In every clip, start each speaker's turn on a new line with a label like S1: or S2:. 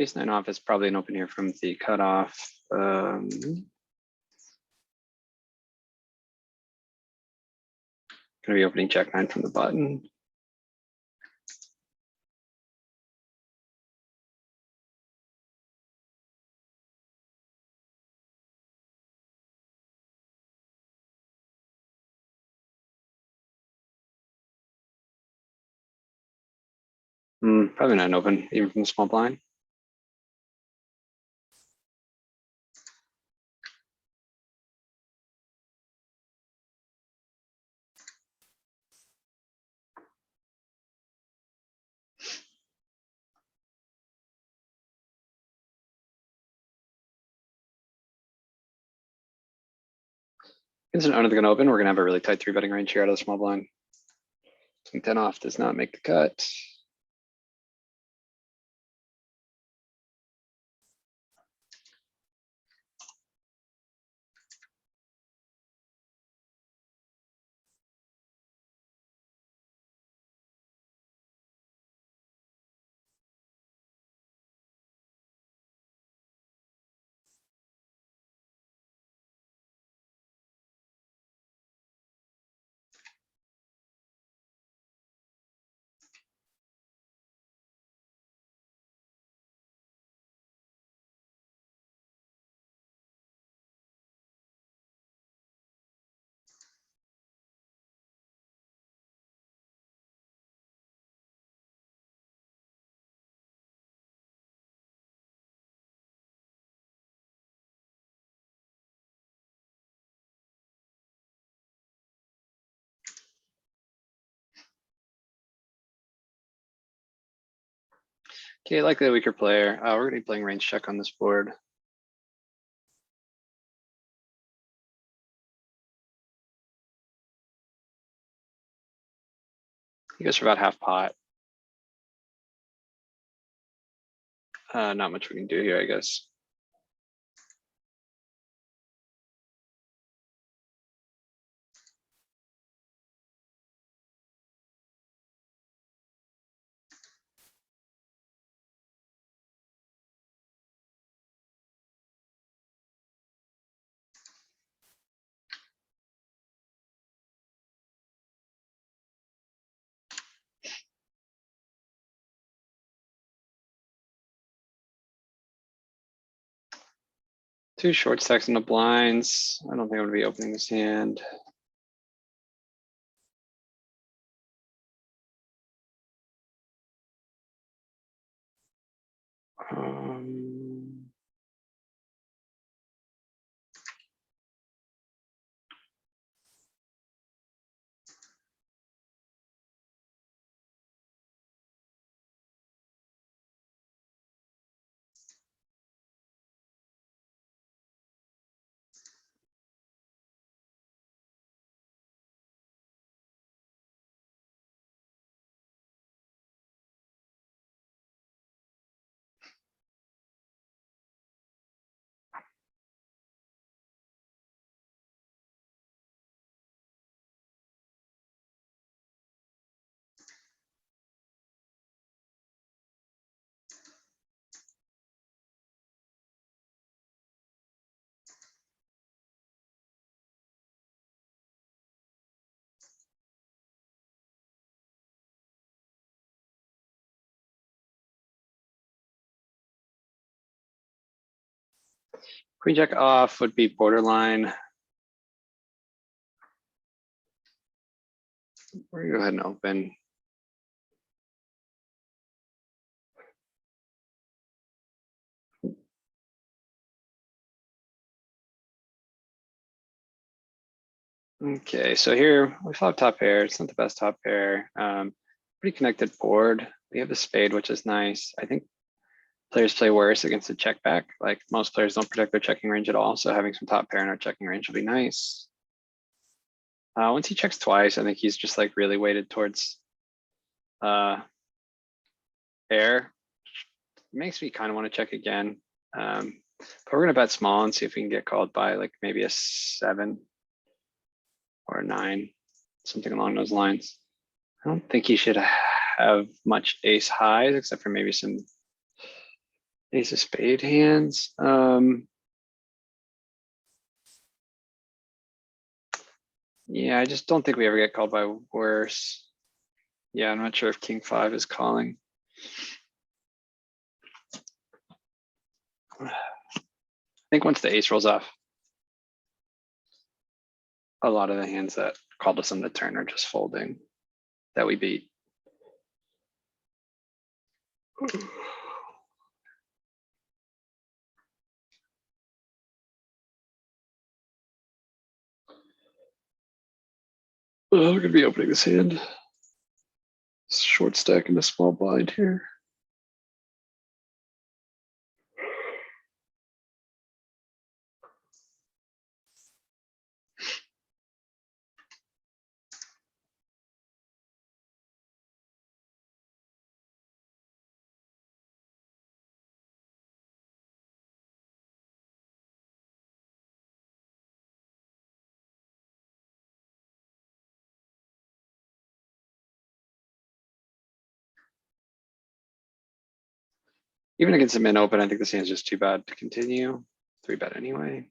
S1: Ace nine off is probably an open here from the cutoff. Gonna be opening check nine from the button. Probably not an open, even from the small blind. It's an under the gun open. We're gonna have a really tight three betting range here out of the small blind. King 10 off does not make the cut. Okay, likely a weaker player. We're gonna be playing range check on this board. He goes for about half pot. Not much we can do here, I guess. Two short stacks in the blinds. I don't think I'm gonna be opening this hand. Queen jack off would be borderline. We're gonna go ahead and open. Okay, so here we flop top pair. It's not the best top pair. Pretty connected board. We have a spade, which is nice. I think players play worse against a check back. Like most players don't protect their checking range at all. So having some top pair in our checking range will be nice. Once he checks twice, I think he's just like really weighted towards pair. Makes me kind of want to check again. But we're gonna bet small and see if we can get called by like maybe a 7 or a 9, something along those lines. I don't think he should have much ace highs except for maybe some Ace of spade hands. Yeah, I just don't think we ever get called by worse. Yeah, I'm not sure if King 5 is calling. I think once the ace rolls off, a lot of the hands that called us on the turn are just folding that we beat. Oh, we're gonna be opening this hand. Short stack in a small blind here. Even against a min open, I think this hand's just too bad to continue. 3-bet anyway.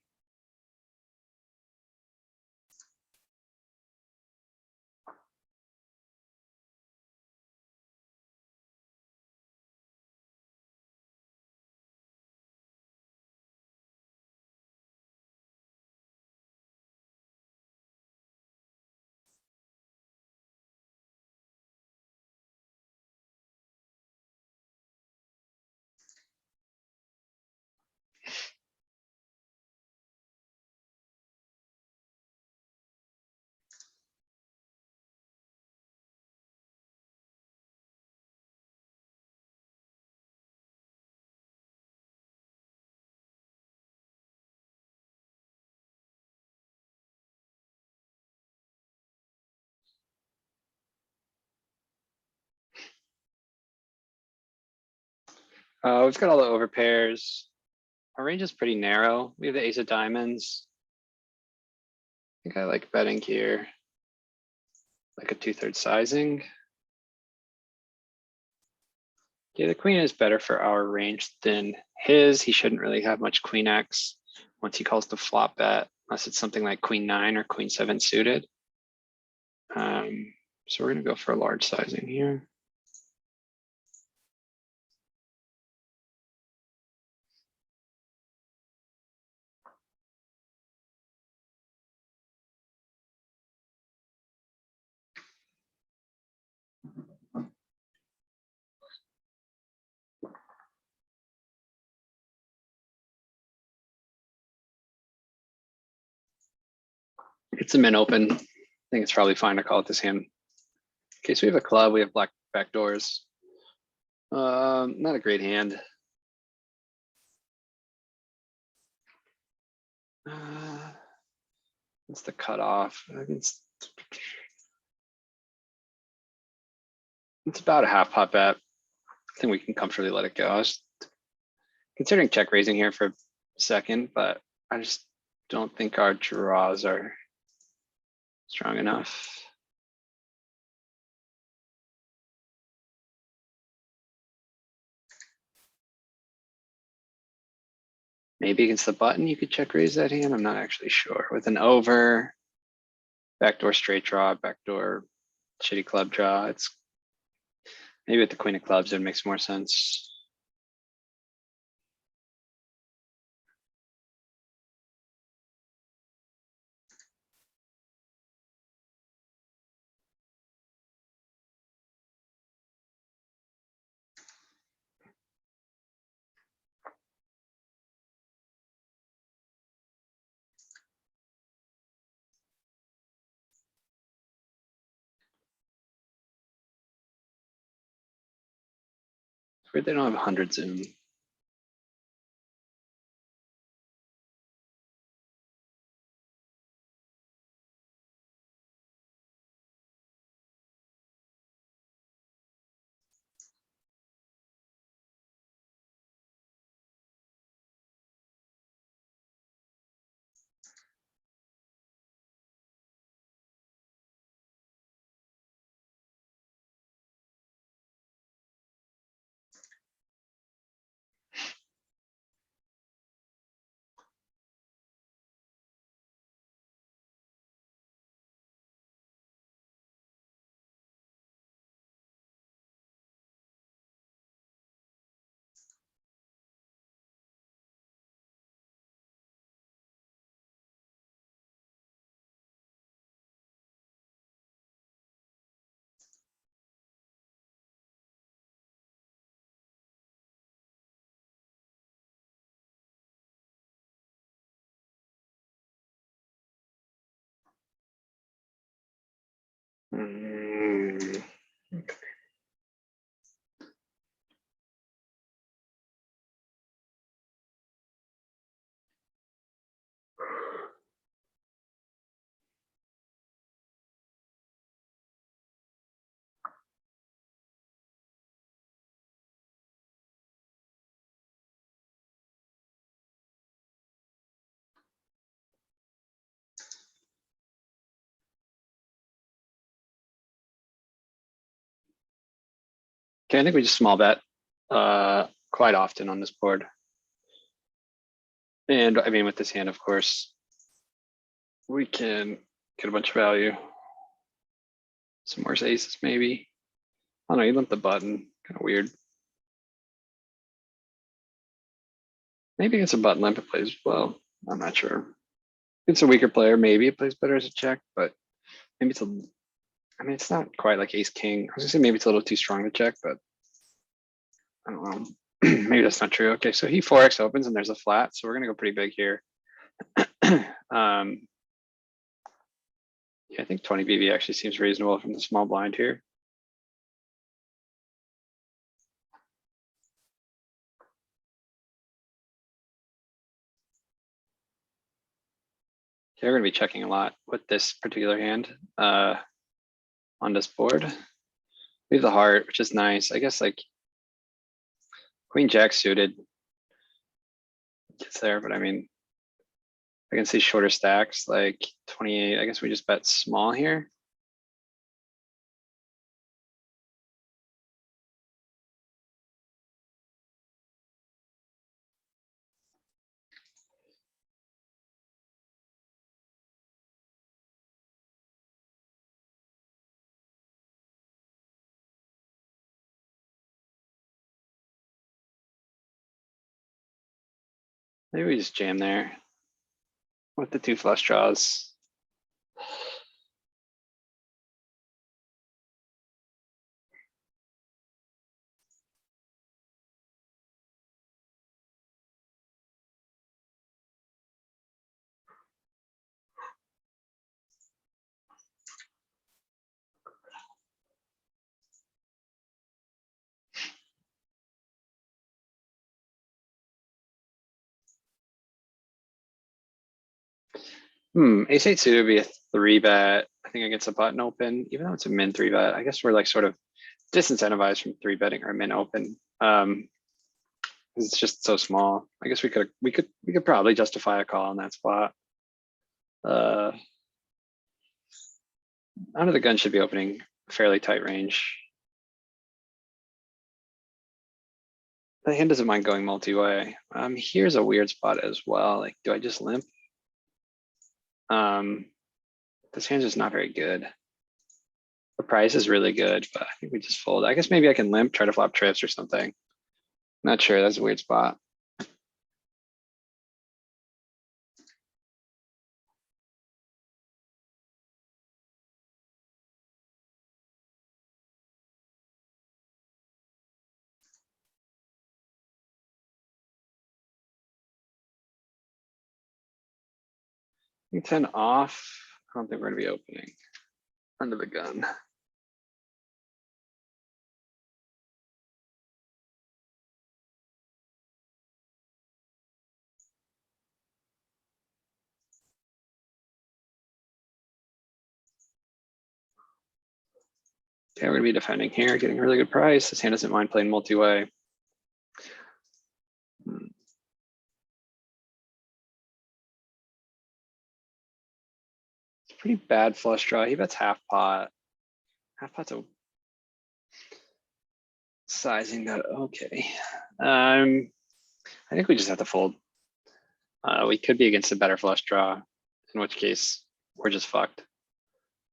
S1: We've got all the overpairs. Our range is pretty narrow. We have the ace of diamonds. I think I like betting here. Like a 2/3 sizing. Yeah, the queen is better for our range than his. He shouldn't really have much queen X once he calls the flop bet, unless it's something like queen 9 or queen 7 suited. So we're gonna go for a large sizing here. It's a min open. I think it's probably fine to call it this hand. Okay, so we have a club, we have black backdoors. Not a great hand. It's the cutoff. It's about a half pot bet. I think we can comfortably let it go. I was considering check raising here for a second, but I just don't think our draws are strong enough. Maybe against the button, you could check raise that hand. I'm not actually sure. With an over, backdoor straight draw, backdoor shitty club draw. It's maybe with the queen of clubs, it makes more sense. It's weird they don't have 100 zoom. Okay. Okay, I think we just small bet quite often on this board. And I mean, with this hand, of course, we can get a bunch of value. Some more aces, maybe. I don't know, you limp the button, kind of weird. Maybe it's a button limp it plays well. I'm not sure. It's a weaker player, maybe it plays better as a check, but maybe it's a, I mean, it's not quite like ace king. I was gonna say maybe it's a little too strong to check, but I don't know. Maybe that's not true. Okay, so he 4x opens and there's a flat, so we're gonna go pretty big here. Yeah, I think 20 BV actually seems reasonable from the small blind here. Okay, we're gonna be checking a lot with this particular hand on this board. We have the heart, which is nice. I guess like Queen Jack suited gets there, but I mean, I can see shorter stacks like 28. I guess we just bet small here. Maybe we just jam there with the 2 flush draws. Ace 8 suited would be a 3-bet. I think against a button open, even though it's a min 3-bet. I guess we're like sort of disincentivized from 3-betting our min open. It's just so small. I guess we could probably justify a call on that spot. Under the gun should be opening fairly tight range. The hand doesn't mind going multi-way. Here's a weird spot as well. Like, do I just limp? This hand's just not very good. The price is really good, but I think we just fold. I guess maybe I can limp, try to flop trips or something. Not sure, that's a weird spot. I think 10 off. I don't think we're gonna be opening under the gun. Okay, we're gonna be defending here, getting a really good price. This hand doesn't mind playing multi-way. It's pretty bad flush draw. He bets half pot. Half pot's a sizing that, okay. I think we just have to fold. We could be against a better flush draw, in which case we're just fucked.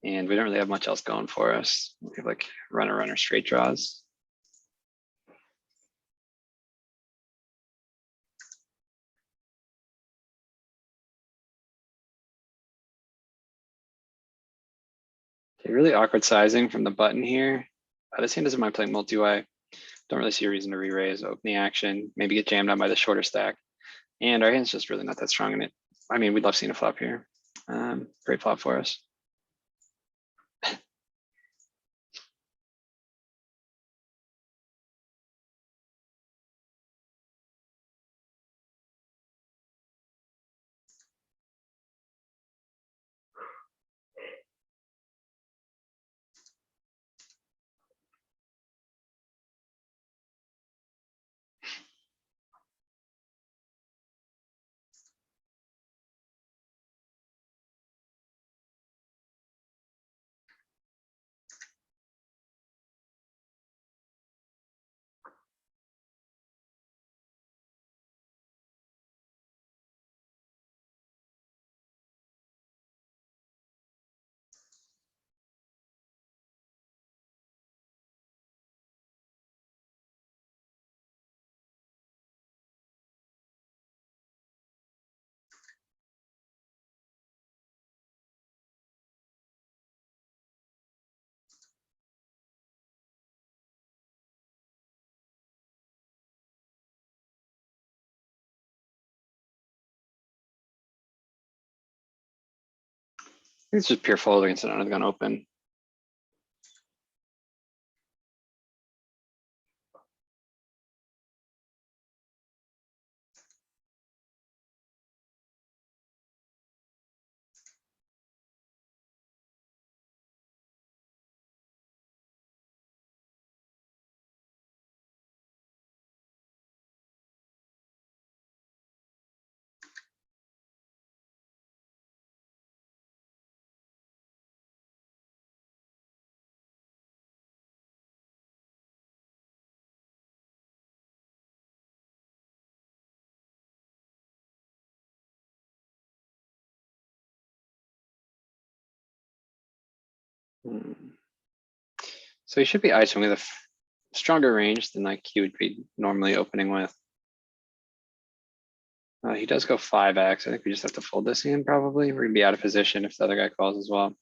S1: And we don't really have much else going for us. We have like runner straight draws. Okay, really awkward sizing from the button here. This hand doesn't mind playing multi-way. Don't really see a reason to re-raise, open the action, maybe get jammed on by the shorter stack. And our hand's just really not that strong in it. I mean, we'd love seeing a flop here. Great flop for us. it's just pure fold against an under the gun open. So he should be ISOing with a stronger range than like he would be normally opening with. He does go 5x. I think we just have to fold this in probably. We're gonna be out of position if the other guy calls as well.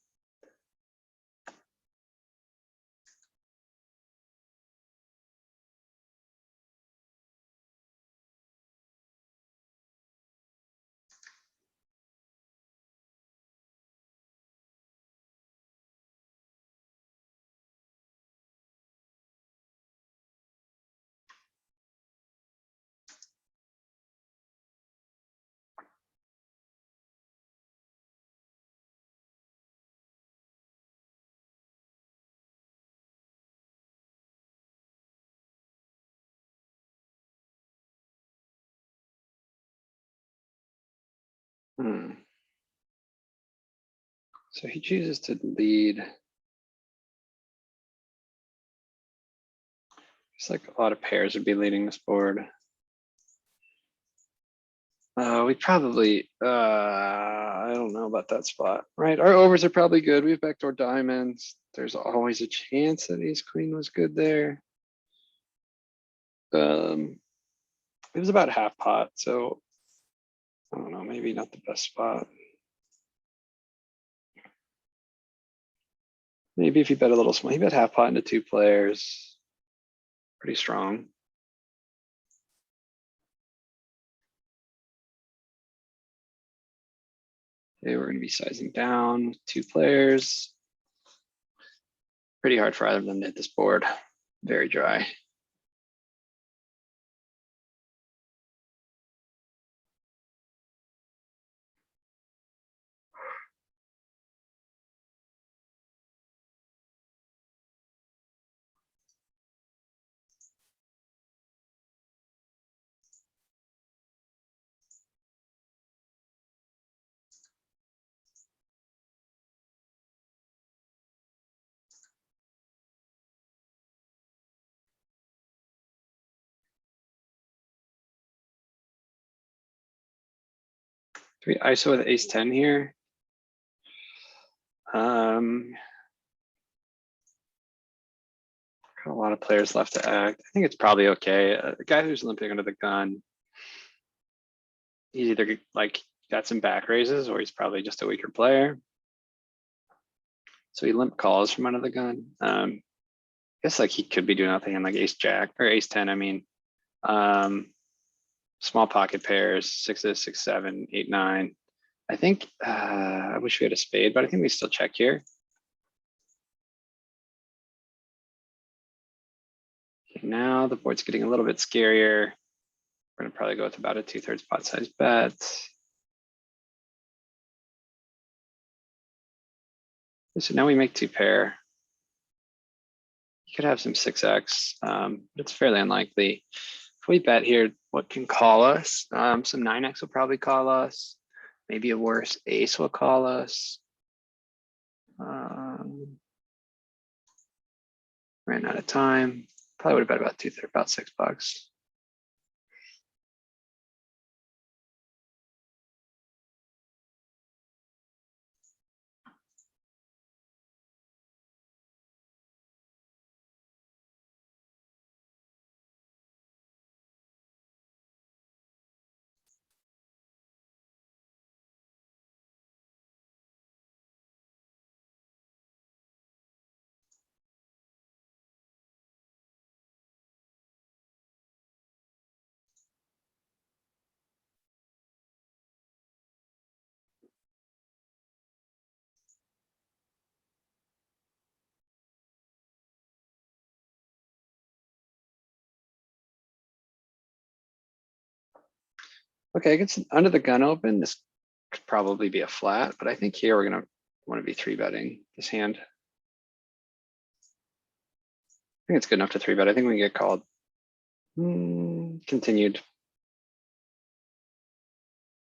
S1: So he chooses to lead. It's like a lot of pairs would be leading this board. We probably, I don't know about that spot, right? Our overs are probably good. We have backdoor diamonds. There's always a chance that ace queen was good there. It was about half pot, so I don't know, maybe not the best spot. Maybe if you bet a little small, he bet half pot into 2 players. Pretty strong. Okay, we're gonna be sizing down 2 players. Pretty hard for either of them to hit this board. Very dry. Do we ISO with ace 10 here? Got a lot of players left to act. I think it's probably okay. The guy who's limping under the gun, he's either like got some back raises or he's probably just a weaker player. So he limp calls from under the gun. I guess like he could be doing nothing in like ace jack or ace 10. I mean, small pocket pairs, 6s, 6, 7, 8, 9. I think I wish we had a spade, but I think we still check here. Okay, now the board's getting a little bit scarier. We're gonna probably go with about a 2/3 pot size bet. So now we make 2 pair. You could have some 6x, but it's fairly unlikely. If we bet here, what can call us? Some 9x will probably call us. Maybe a worse ace will call us. Ran out of time. Probably would have bet about 2/3, about $6. Okay, against under the gun open, this could probably be a flat, but I think here we're gonna want to be three betting this hand. I think it's good enough to three bet. I think we can get called. Continued.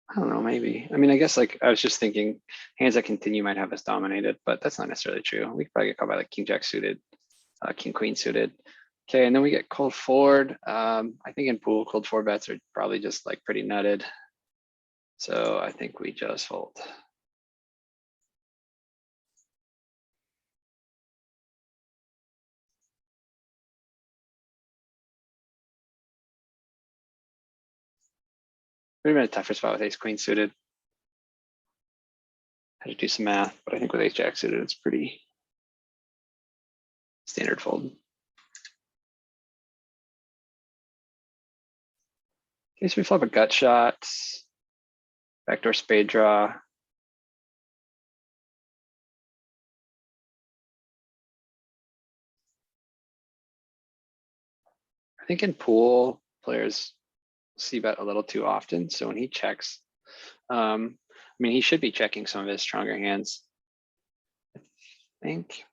S1: I don't know, maybe. I mean, I guess like I was just thinking hands that continue might have us dominated, but that's not necessarily true. We could probably get called by like king jack suited, king queen suited. Okay, and then we get cold forward. I think in pool, cold four bets are probably just like pretty nutted. So I think we just fold. We've been a tougher spot with ace queen suited. Had to do some math, but I think with ace jack suited, it's pretty standard fold. Okay, so we flop a gut shot, backdoor spade draw. I think in pool, players see bet a little too often. So when he checks, I mean, he should be checking some of his stronger hands. I think.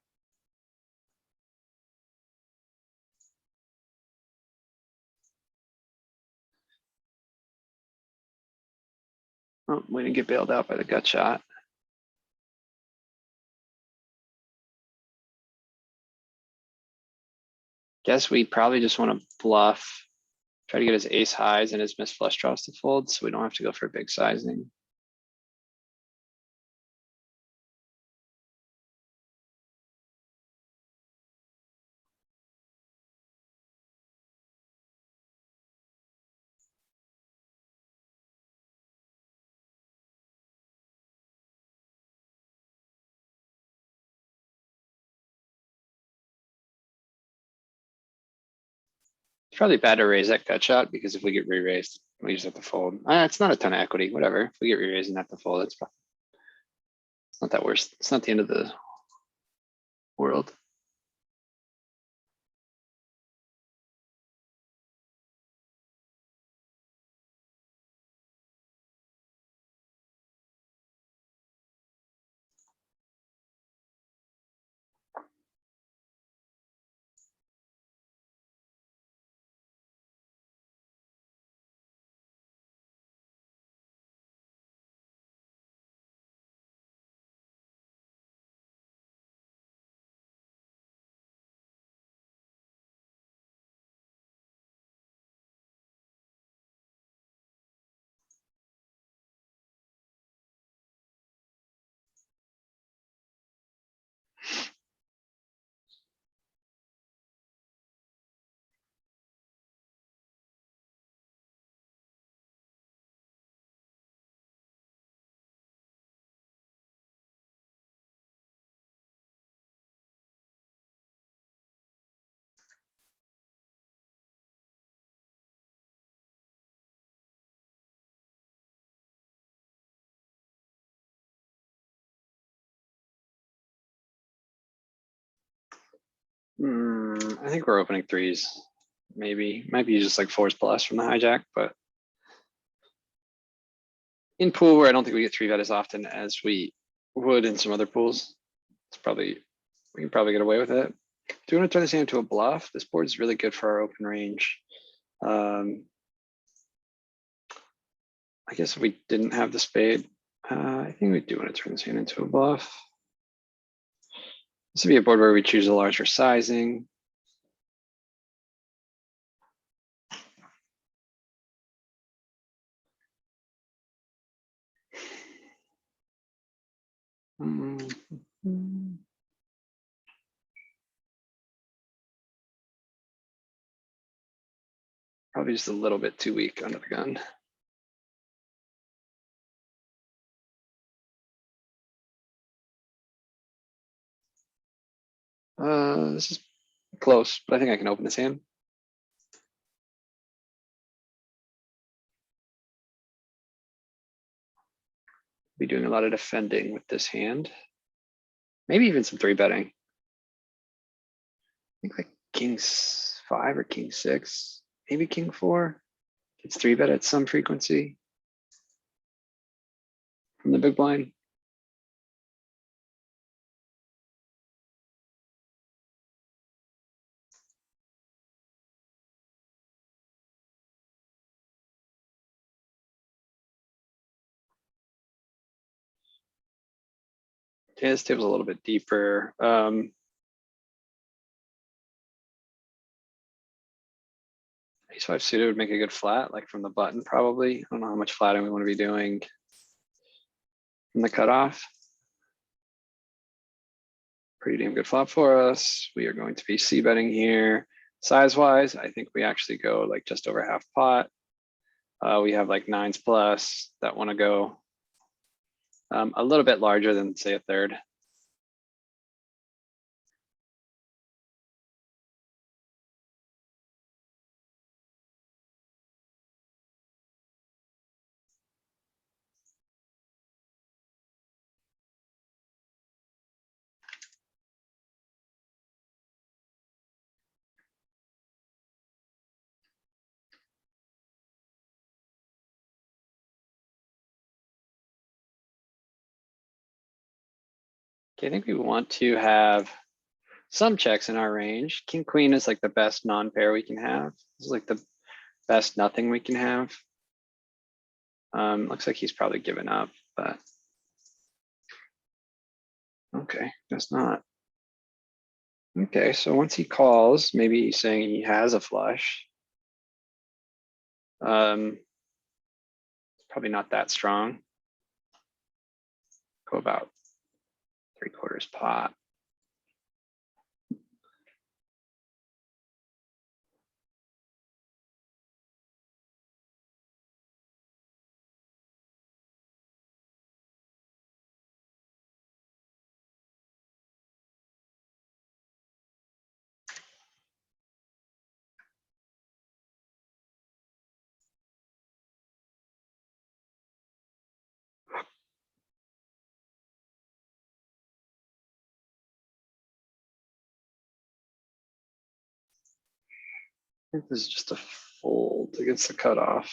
S1: Oh, we didn't get bailed out by the gut shot. Guess we probably just want to bluff, try to get his ace highs and his missed flush draws to fold, so we don't have to go for big sizing. It's probably bad to raise that gut shot because if we get re-raised, we just have to fold. It's not a ton of equity, whatever. If we get re-raised and have to fold, it's not that worse. It's not the end of the world. I think we're opening threes. Maybe, might be just like fours plus from the hijack, but in pool where I don't think we get three bet as often as we would in some other pools, it's probably, we can probably get away with it. Do you want to turn this hand into a bluff? This board is really good for our open range. I guess if we didn't have the spade, I think we do want to turn this hand into a bluff. This would be a board where we choose a larger sizing. Probably just a little bit too weak under the gun. This is close, but I think I can open this hand. Be doing a lot of defending with this hand. Maybe even some three betting. I think like king 5 or king 6, maybe king 4. It's three bet at some frequency. from the big blind. Okay, this table's a little bit deeper. Ace five suited would make a good flat, like from the button probably. I don't know how much flatting we want to be doing from the cutoff. Pretty damn good flop for us. We are going to be c betting here. Size wise, I think we actually go like just over half pot. We have like nines plus that want to go a little bit larger than say a third. Okay, I think we want to have some checks in our range. King queen is like the best non-pair we can have. This is like the best nothing we can have. Looks like he's probably given up, but okay, guess not. Okay, so once he calls, maybe he's saying he has a flush. Probably not that strong. Go about 3/4 pot. I think this is just a fold against the cutoff.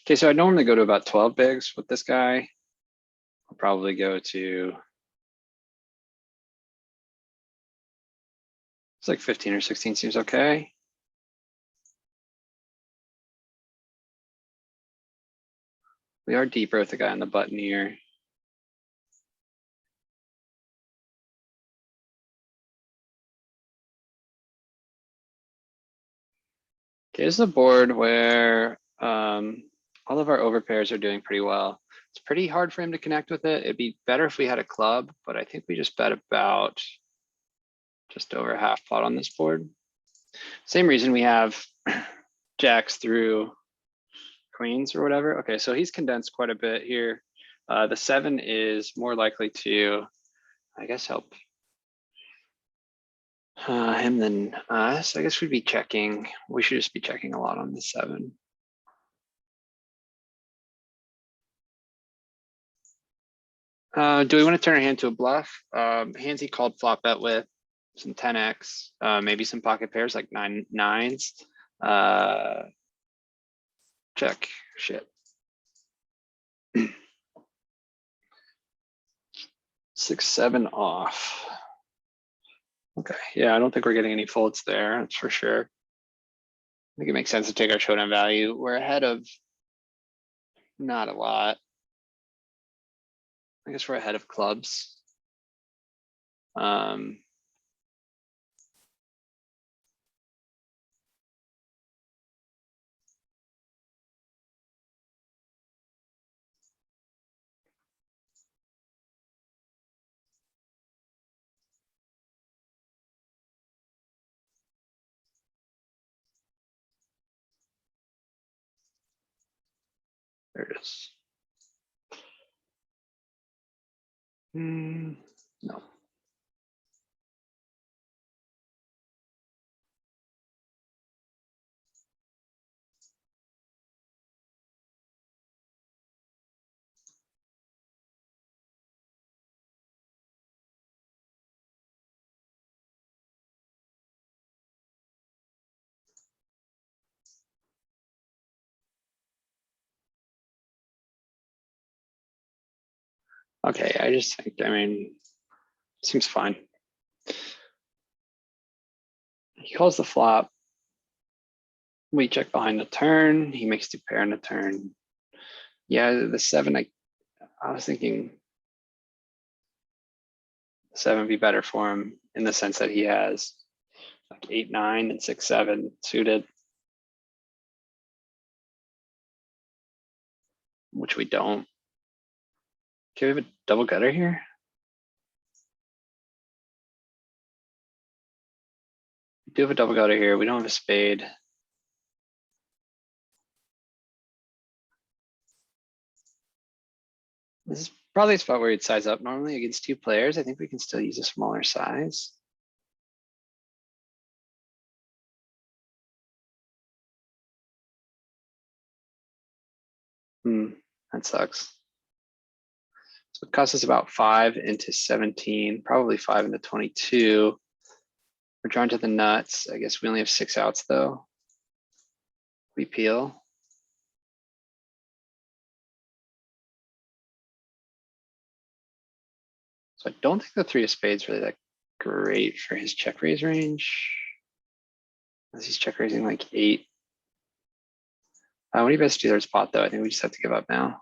S1: Okay, so I normally go to about 12 bigs with this guy. I'll probably go to, it's like 15 or 16 seems okay. We are deeper with the guy on the button here. Okay, this is a board where all of our overpairs are doing pretty well. It's pretty hard for him to connect with it. It'd be better if we had a club, but I think we just bet about just over half pot on this board. Same reason we have jacks through queens or whatever. Okay, so he's condensed quite a bit here. The 7 is more likely to, I guess, help him than us. I guess we'd be checking. We should just be checking a lot on the 7. Do we want to turn our hand to a bluff? Hands he called flop bet with some 10x, maybe some pocket pairs like 9s. Check, shit. 6, 7 off. Okay, yeah, I don't think we're getting any folds there, that's for sure. I think it makes sense to take our showdown value. We're ahead of not a lot. I guess we're ahead of clubs. There it is. No. Okay, I just think, I mean, seems fine. He calls the flop. We check behind the turn. He makes two pair on the turn. Yeah, the 7, I was thinking 7 would be better for him in the sense that he has like 8, 9, and 6, 7 suited, which we don't. Okay, we have a double gutter here. We do have a double gutter here. We don't have a spade. This is probably a spot where you'd size up normally against 2 players. I think we can still use a smaller size. That sucks. So it costs us about 5 into 17, probably 5 into 22. We're drawn to the nuts. I guess we only have 6 outs though. We peel. So I don't think the 3 of spades really that great for his check raise range. As he's check raising like 8. What do you best do their spot though? I think we just have to give up now.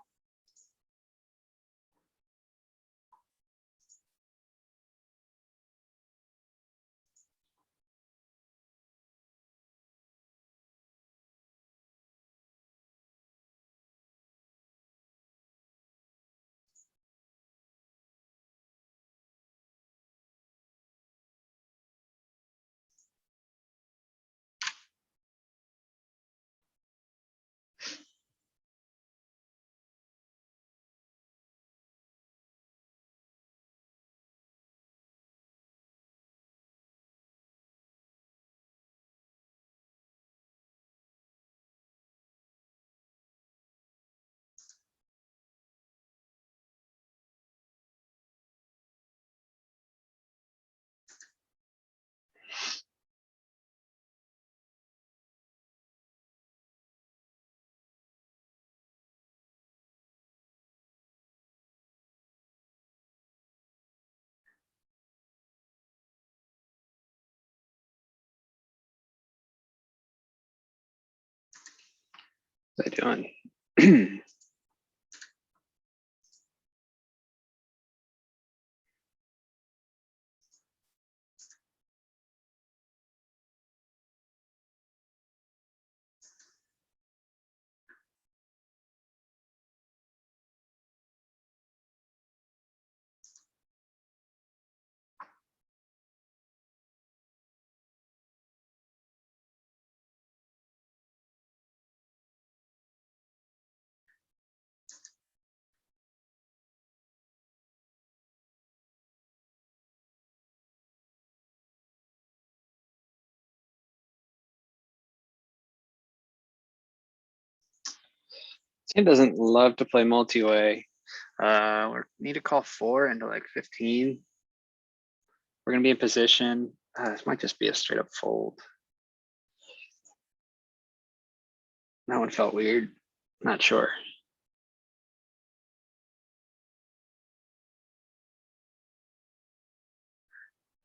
S1: What are they doing? Team doesn't love to play multi-way. We need to call 4 into like 15. We're gonna be in position. This might just be a straight up fold. That one felt weird. Not sure.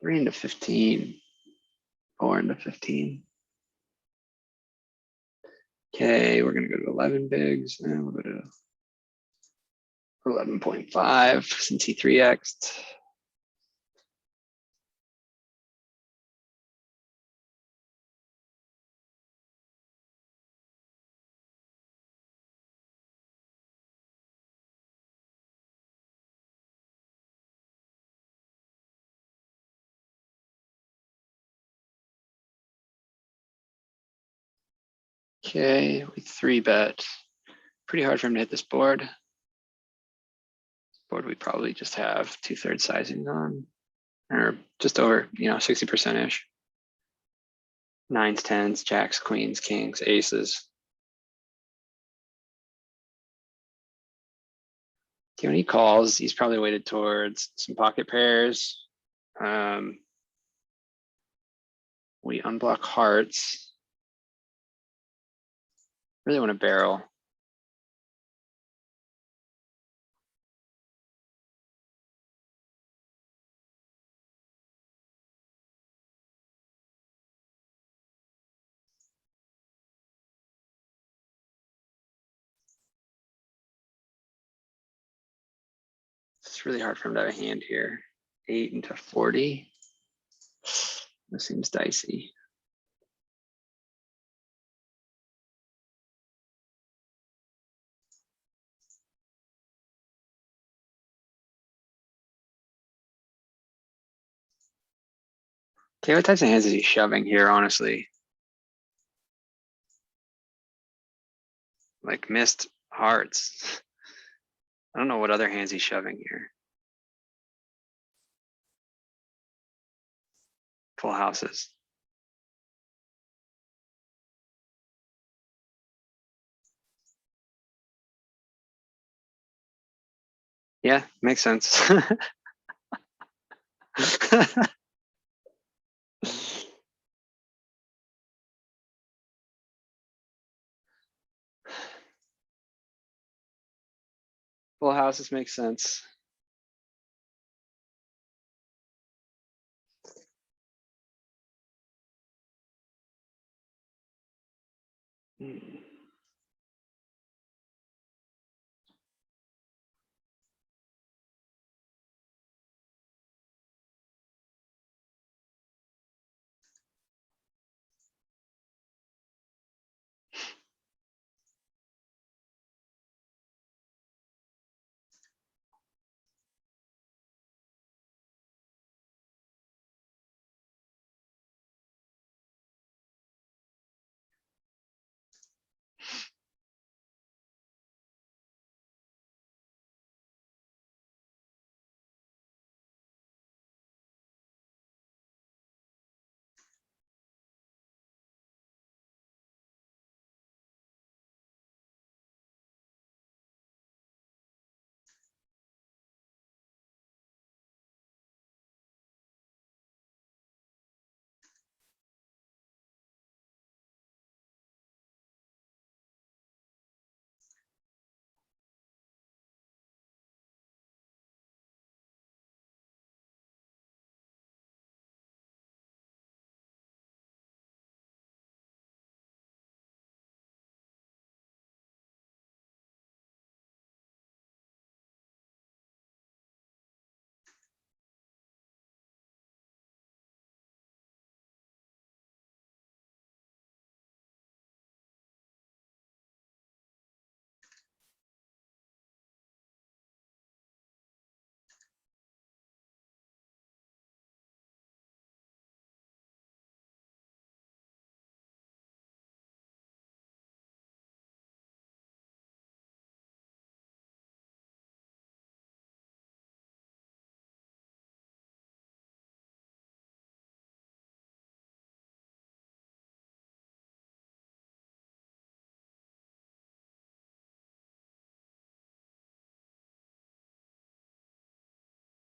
S1: Three into 15. 4 into 15. Okay, we're gonna go to 11 bigs and we'll go to 11.5 since he 3x'd. Okay, we 3 bet. pretty hard for him to hit this board. Board we probably just have 2/3 sizing on, or just over, 60%-ish. 9s, 10s, jacks, queens, kings, aces. Okay, when he calls, he's probably weighted towards some pocket pairs. We unblock hearts. Really want to barrel. It's really hard for him to have a hand here. 8 into 40. This seems dicey. Okay, what types of hands is he shoving here, honestly? Like missed hearts. I don't know what other hands he's shoving here. Full houses. Yeah, makes sense. Full houses makes sense.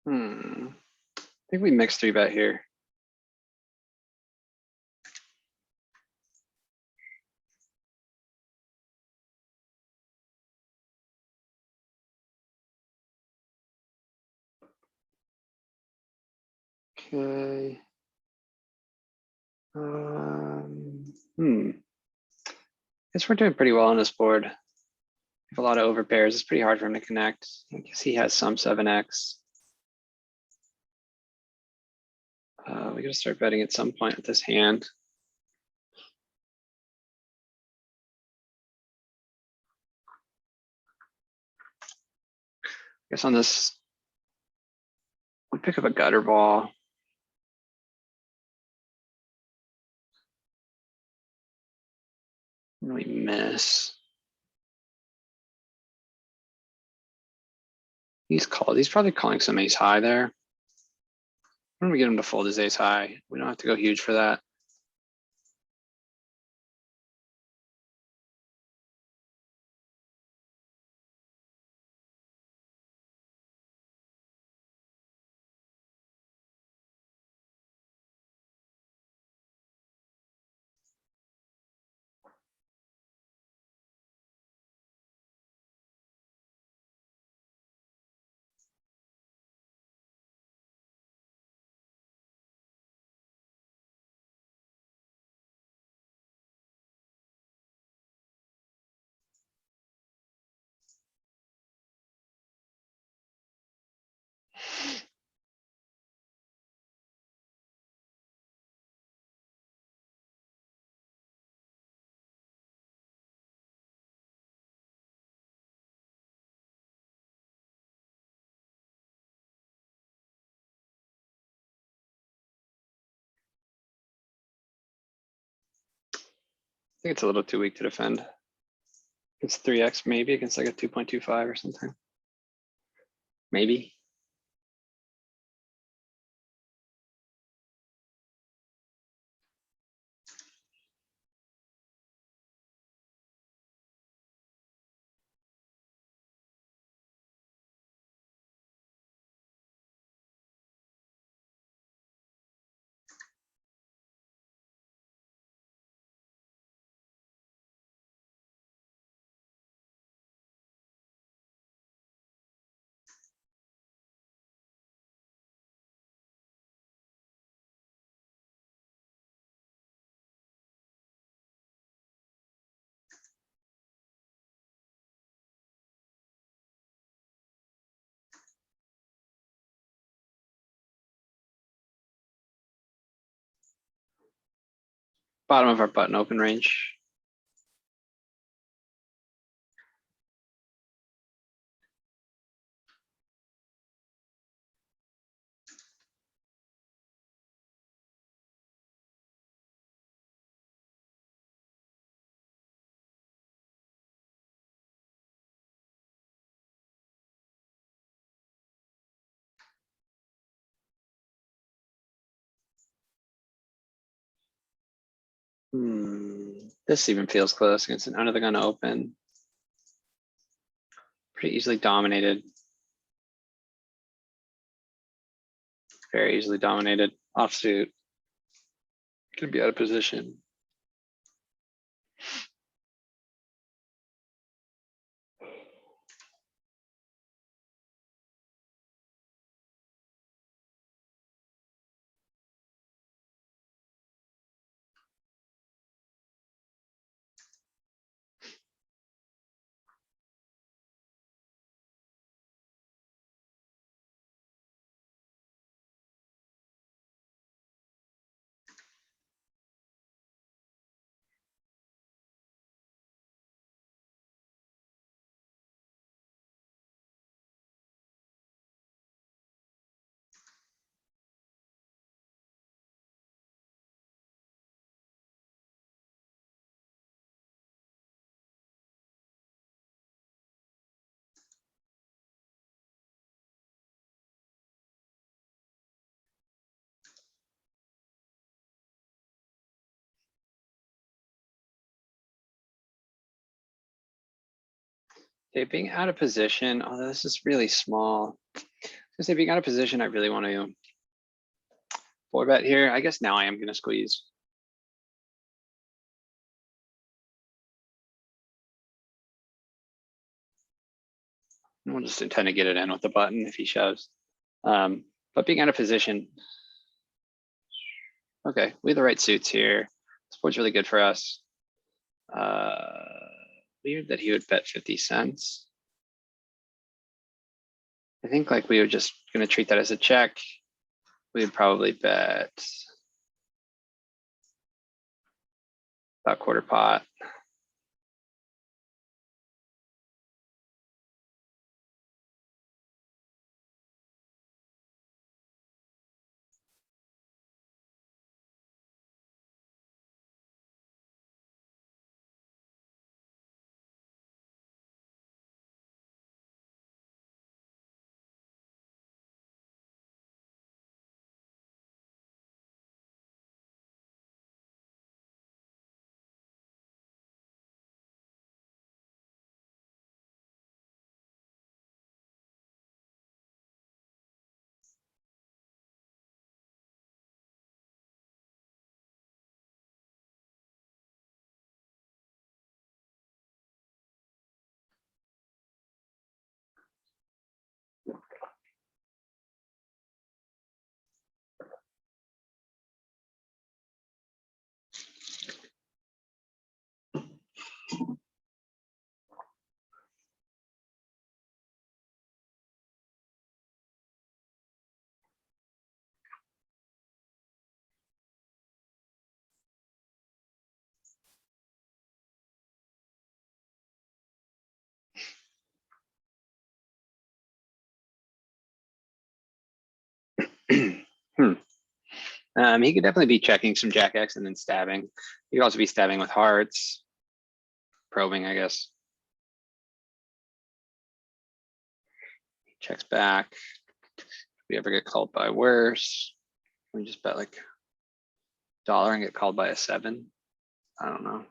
S1: I think we mixed 3-bet here. Okay. Guess we're doing pretty well on this board. We have a lot of over pairs. It's pretty hard for him to connect. I guess he has some 7x. We gotta start betting at some point with this hand. I guess on this, we pick up a gutter ball. And we miss. He's called. He's probably calling some ace high there. When we get him to fold his ace high, we don't have to go huge for that. I think it's a little too weak to defend. It's 3x maybe against like a 2.25 or something. Maybe. Bottom of our button open range. This even feels close against an under the gun open. Pretty easily dominated. Very easily dominated. Offsuit. Could be out of position. Okay, being out of position, although this is really small. I was gonna say being out of position, I really want to four bet here. I guess now I am gonna squeeze. And we'll just intend to get it in with the button if he shoves. But being out of position. Okay, we have the right suits here. This board's really good for us. Weird that he would bet 50 cents. I think like we were just gonna treat that as a check. We would probably bet about quarter pot. He could definitely be checking some Jack X and then stabbing. He could also be stabbing with hearts, probing, I guess. Checks back. If we ever get called by worse, we just bet like $1 and get called by a 7. I don't know.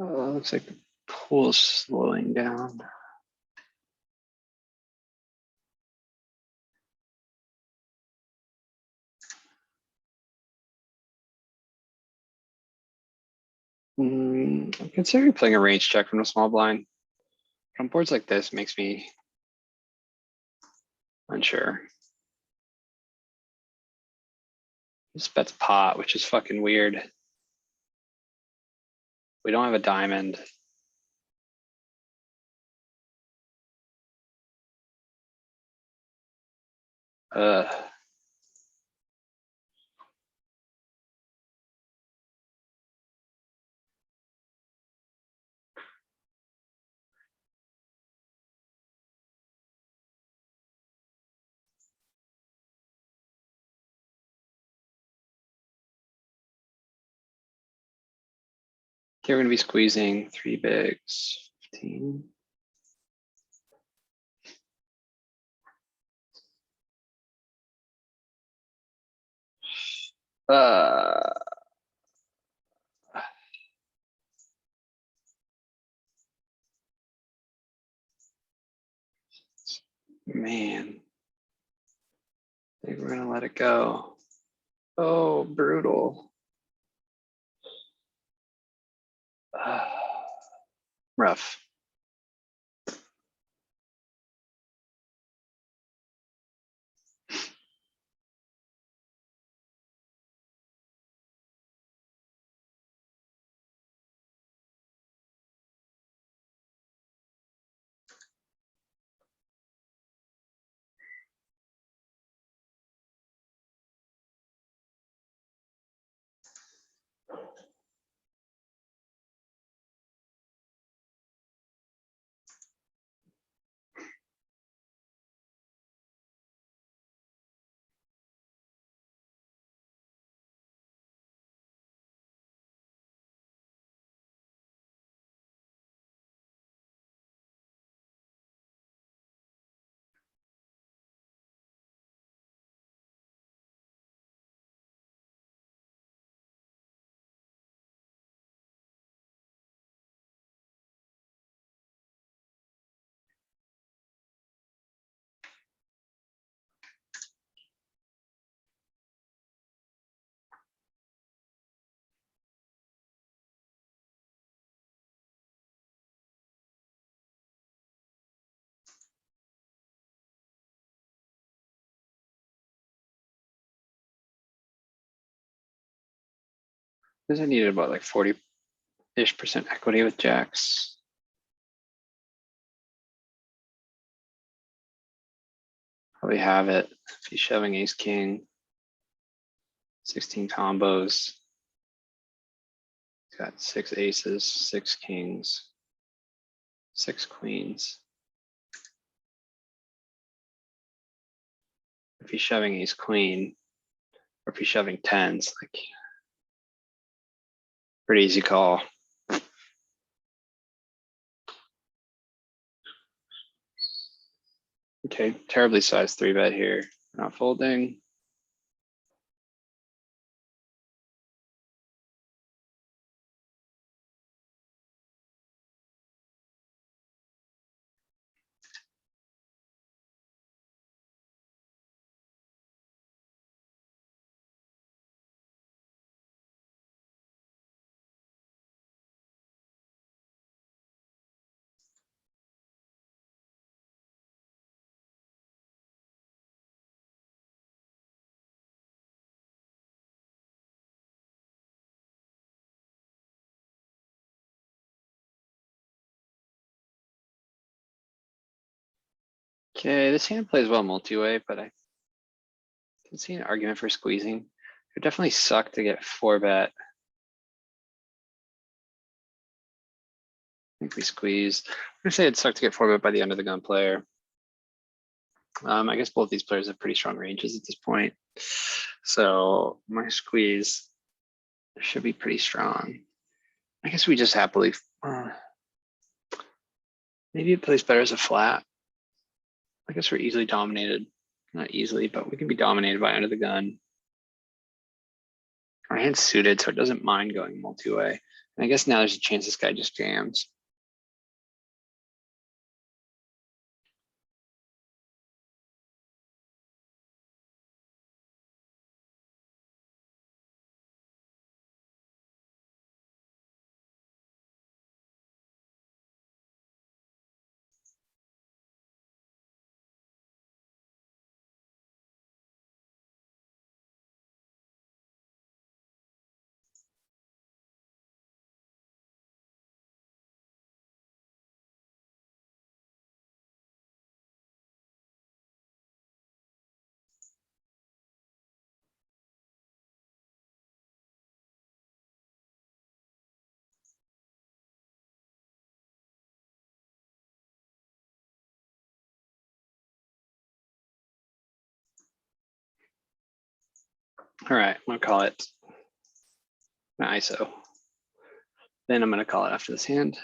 S1: Oh, looks like the pool's slowing down. I'm considering playing a range check from a small blind. On boards like this makes me unsure. This bet's pot, which is fucking weird. We don't have a diamond. Uh, here we're gonna be squeezing 3 bigs, 15. Man, I think we're gonna let it go. Oh, brutal. Rough. Because I needed about like 40-ish% equity with jacks. Probably have it. If he's shoving ace king, 16 combos. He's got 6 aces, 6 kings, 6 queens. If he's shoving ace queen, or if he's shoving tens, like pretty easy call. Okay, terribly sized 3-bet here. Not folding. Okay, this hand plays well multi-way, but I can see an argument for squeezing. It would definitely suck to get 4-bet. I think we squeeze. I'm gonna say it'd suck to get 4-bet by the under the gun player. I guess both these players have pretty strong ranges at this point. So my squeeze should be pretty strong. I guess we just happily, maybe it plays better as a flat. I guess we're easily dominated. Not easily, but we can be dominated by under the gun. Our hand's suited, so it doesn't mind going multi-way. And I guess now there's a chance this guy just jams. All right, I'm gonna call it an ISO. Then I'm gonna call it after this hand.